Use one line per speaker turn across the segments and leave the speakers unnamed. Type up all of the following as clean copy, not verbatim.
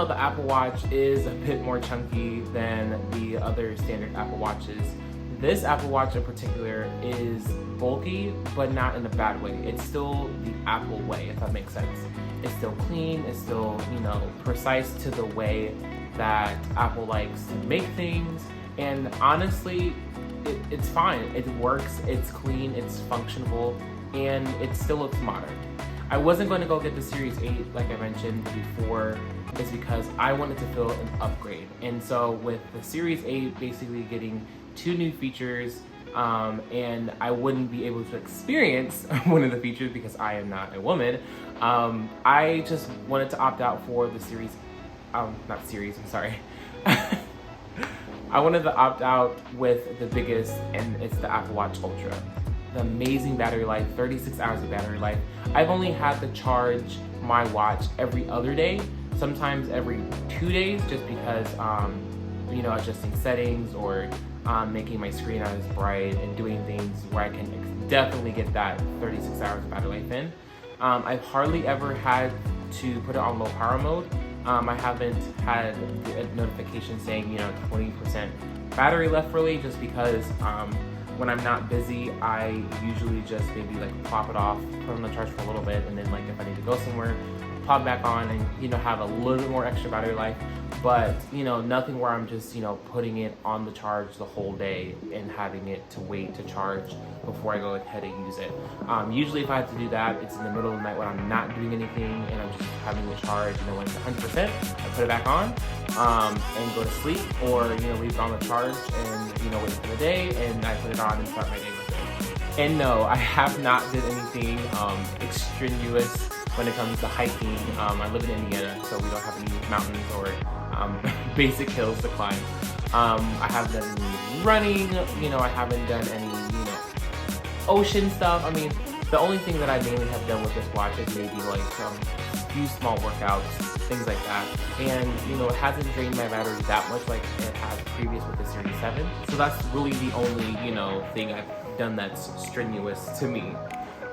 the Apple Watch is a bit more chunky than the other standard Apple Watches, this Apple Watch in particular is bulky, but not in a bad way. It's still the Apple way, if that makes sense. It's still clean, it's still, precise to the way that Apple likes to make things. And honestly, it's fine. It works, it's clean, it's functional, and it still looks modern. I wasn't going to go get the Series 8 like I mentioned before, is because I wanted to feel an upgrade. And so with the Series 8 basically getting 2 new features, and I wouldn't be able to experience one of the features because I am not a woman, I just wanted to opt out for the Series, I wanted to opt out with the biggest, and it's the Apple Watch Ultra. The amazing battery life, 36 hours of battery life. I've only had to charge my watch every other day, sometimes every 2 days, just because, adjusting settings or making my screen not as bright and doing things where I can definitely get that 36 hours of battery life in. I've hardly ever had to put it on low power mode. I haven't had a notification saying, 20% battery left really, just because when I'm not busy, I usually just maybe plop it off, put it on the charge for a little bit, and then if I need to go somewhere, pop back on and, have a little bit more extra battery life. But, nothing where I'm just, putting it on the charge the whole day and having it to wait to charge before I go ahead and use it. Usually if I have to do that, it's in the middle of the night when I'm not doing anything and I'm just having it charged, and then when it's 100%, I put it back on and go to sleep, or, leave it on the charge and, wait for the day, and I put it on and start my day with it. And no, I have not did anything extraneous when it comes to hiking. I live in Indiana, so we don't have any mountains or basic hills to climb. I haven't done any running, I haven't done any, ocean stuff. I mean, the only thing that I mainly have done with this watch is maybe a few small workouts, things like that. And, it hasn't drained my battery that much like it has previous with the Series 7. So that's really the only, thing I've done that's strenuous to me.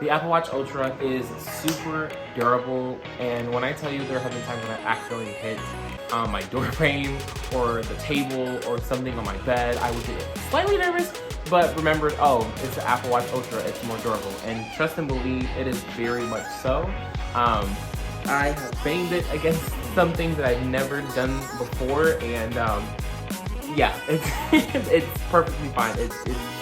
The Apple Watch Ultra is super durable, and when I tell you there have been times when I accidentally hit my door frame or the table or something on my bed, I would get slightly nervous, but remembered, it's the Apple Watch Ultra, it's more durable. And trust and believe, it is very much so. I have banged it against some things that I've never done before, and yeah, it's perfectly fine. It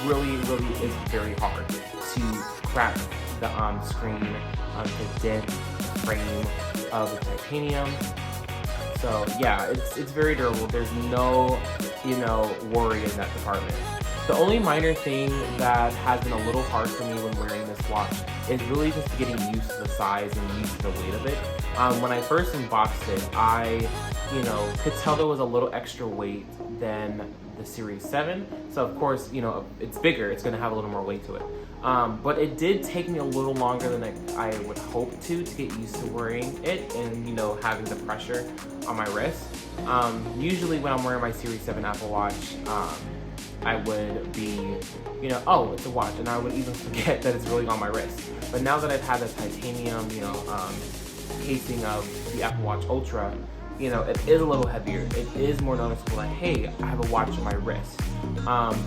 really, really is very hard to crack the screen, to dent the frame of the titanium. So yeah, it's very durable. There's no, worry in that department. The only minor thing that has been a little hard for me when wearing this watch is really just getting used to the size and used to the weight of it. When I first unboxed it, I, could tell there was a little extra weight than the Series 7. So of course, it's bigger, it's gonna have a little more weight to it. But it did take me a little longer than I would hope to get used to wearing it and, having the pressure on my wrist. Usually when I'm wearing my Series 7 Apple Watch, I would be, it's a watch, and I would even forget that it's really on my wrist. But now that I've had the titanium, casing of the Apple Watch Ultra, it is a little heavier. It is more noticeable that, hey, I have a watch on my wrist.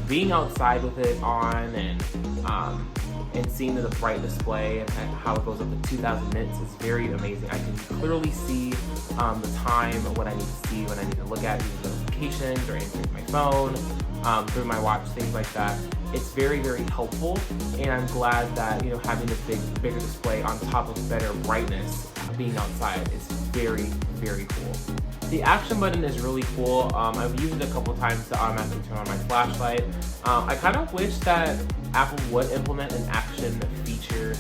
Being outside with it on and seeing the bright display and how it goes up to 2,000 nits is very amazing. I can clearly see the time, what I need to see, when I need to look at these notifications or answering my phone, through my watch, things like that. It's very, very helpful, and I'm glad that, having this bigger display on top of better brightness, being outside is very, very cool. The action button is really cool. I've used it a couple times to automatically turn on my flashlight. I kind of wish that Apple would implement an action feature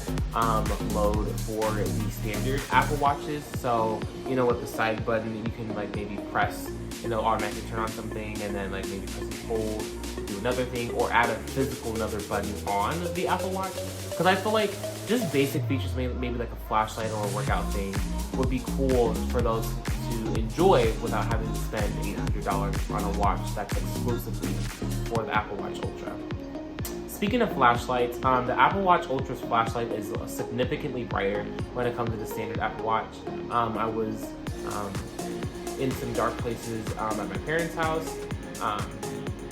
mode for the standard Apple Watches. So, with the side button, you can maybe press, automatically turn on something, and then maybe press and hold to do another thing, or add a physical another button on the Apple Watch. Because I feel like just basic features, maybe like a flashlight or a workout thing, would be cool for those to enjoy without having to spend $800 on a watch that's exclusively for the Apple Watch Ultra. Speaking of flashlights, the Apple Watch Ultra's flashlight is significantly brighter when it comes to the standard Apple Watch. I was in some dark places at my parents' house.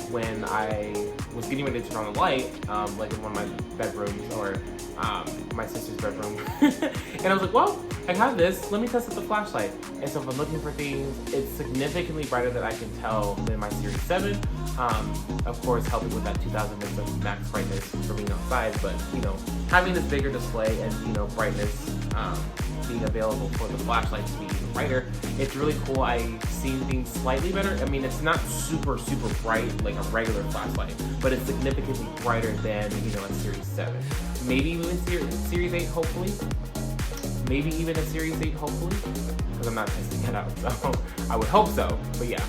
When I was getting ready to turn on the light, like in one of my bedrooms or my sister's bedroom. And I was like, well, I have this, let me test out the flashlight. And so if I'm looking for things, it's significantly brighter than I can tell than my Series 7. Of course, helping with that 2000 nits of max brightness for being outside, but you know, having this bigger display and you know, brightness being available for the flashlight to be even brighter, it's really cool. I've seen things slightly better. I mean, it's not super bright like a regular flashlight, but it's significantly brighter than, you know, a Series 7. Maybe even Series 8, hopefully. Maybe even a Series 8, hopefully, because I'm not testing it out, so I would hope so, but yeah.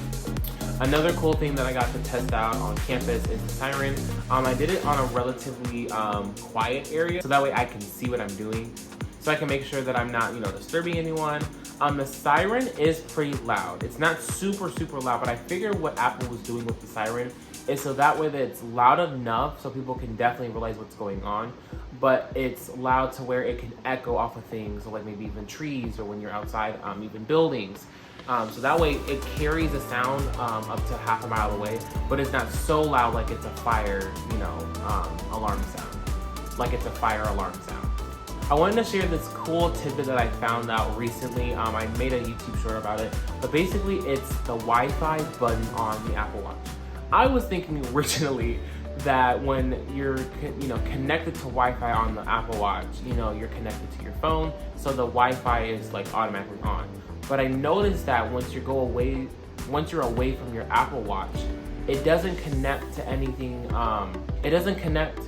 Another cool thing that I got to test out on campus is the siren. I did it on a relatively quiet area, so that way I can see what I'm doing, so I can make sure that I'm not, you know, disturbing anyone. The siren is pretty loud. It's not super loud, but I figured what Apple was doing with the siren is so that way that it's loud enough so people can definitely realize what's going on, but it's loud to where it can echo off of things, so like maybe even trees or when you're outside, even buildings. So that way it carries a sound up to half a mile away, but it's not so loud like it's a fire, you know, alarm sound, like it's a fire alarm sound. I wanted to share this cool tidbit that I found out recently. I made a YouTube short about it, but basically it's the Wi-Fi button on the Apple Watch. I was thinking originally that when you're, you know, connected to Wi-Fi on the Apple Watch, you know, you're connected to your phone, so the Wi-Fi is like automatically on. But I noticed that once you're away from your Apple Watch, it doesn't connect to anything. It doesn't connect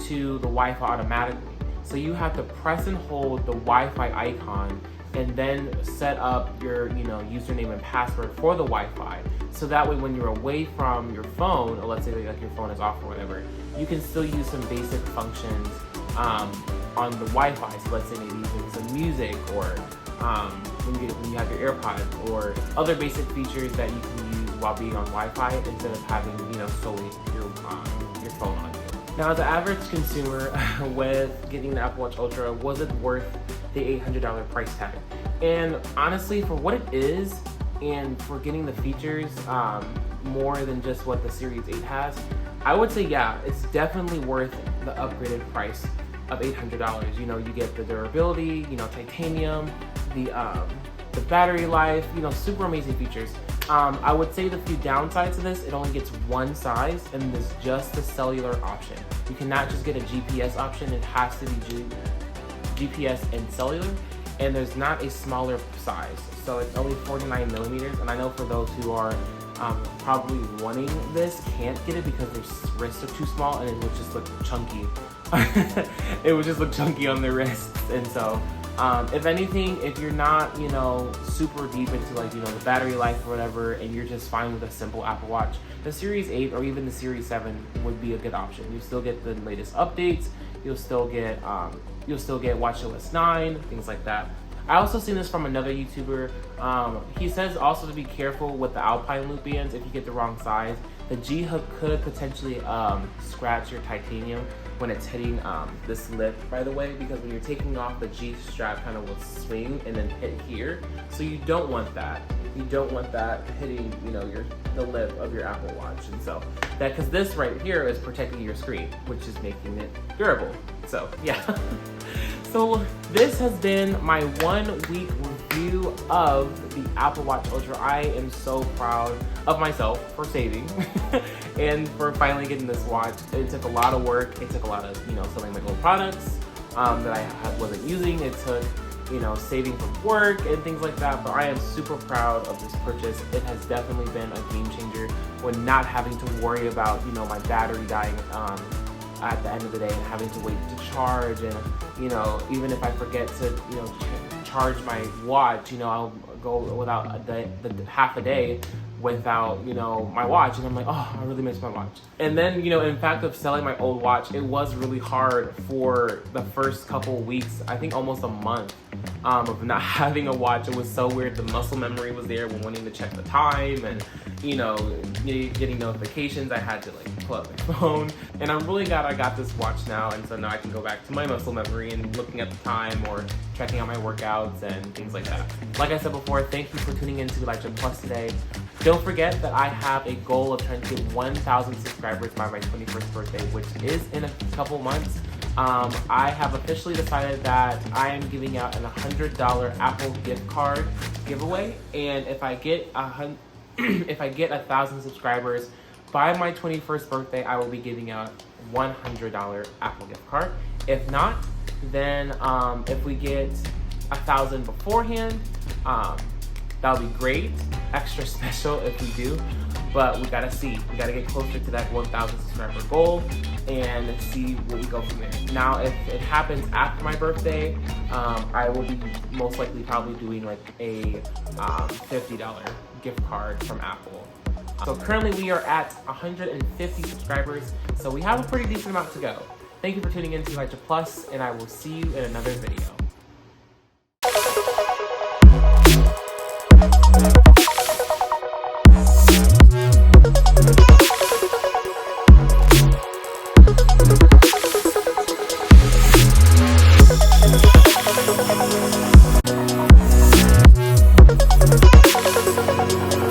to the Wi-Fi automatically. So you have to press and hold the Wi-Fi icon and then set up your, you know, username and password for the Wi-Fi. So that way when you're away from your phone, or let's say like your phone is off or whatever, you can still use some basic functions on the Wi-Fi. So let's say maybe even some music or when you have your AirPods or other basic features that you can use while being on Wi-Fi instead of having, you know, solely your phone on you. Now, as an average consumer with getting the Apple Watch Ultra, was it worth the $800 price tag? And honestly, for what it is and for getting the features more than just what the Series 8 has, I would say yeah, it's definitely worth the upgraded price of $800. You know, you get the durability, you know, titanium, the battery life, you know, super amazing features. I would say the few downsides to this, it only gets one size, and there's just the cellular option. You cannot just get a GPS option, it has to be GPS and cellular, and there's not a smaller size. So it's only 49 millimeters, and I know for those who are probably wanting this can't get it because their wrists are too small and it would just look chunky. It would just look chunky on their wrists, and so if anything, if you're not, you know, super deep into like, you know, the battery life or whatever, and you're just fine with a simple Apple Watch, the Series 8 or even the Series 7 would be a good option. You still get the latest updates, you'll still get watchOS 9, things like that. I also seen this from another YouTuber. He says also to be careful with the Alpine loop bands if you get the wrong size. The G-hook could potentially scratch your titanium when it's hitting this lip, by the way, because when you're taking off, the G-strap kind of will swing and then hit here. So you don't want that. You don't want that hitting, you know, the lip of your Apple Watch. And so that, because this right here is protecting your screen, which is making it durable. So yeah. So this has been my 1 week review of the Apple Watch Ultra. I am so proud of myself for saving and for finally getting this watch. It took a lot of work. It took a lot of, you know, selling my old products that I wasn't using. It took, you know, saving from work and things like that. But I am super proud of this purchase. It has definitely been a game changer when not having to worry about, you know, my battery dying at the end of the day and having to wait to charge, and you know, even if I forget to, you know, charge my watch, you know, I'll go without the half a day without, you know, my watch, and I'm like, oh, I really miss my watch. And then, you know, in fact of selling my old watch, it was really hard for the first couple weeks, I think almost a month, of not having a watch. It was so weird. The muscle memory was there when wanting to check the time, and you know, getting notifications. I had to like pull up my phone, and I'm really glad I got this watch now, and so now I can go back to my muscle memory and looking at the time or checking out my workouts and things like that. Like I said before, before, thank you for tuning into Elijah Plus today. Don't forget that I have a goal of trying to get 1,000 subscribers by my 21st birthday, which is in a couple months. I have officially decided that I am giving out an $100 Apple gift card giveaway, and if I get 1,000 subscribers by my 21st birthday, I will be giving out $100 Apple gift card. If not, then if we get 1,000 beforehand, that'll be great. Extra special if we do, but we gotta see. We gotta get closer to that 1,000 subscriber goal and see where we go from there. Now, if it happens after my birthday, I will be most likely probably doing like a $50 gift card from Apple. So currently we are at 150 subscribers, so we have a pretty decent amount to go. Thank you for tuning in to Elijah Plus, and I will see you in another video.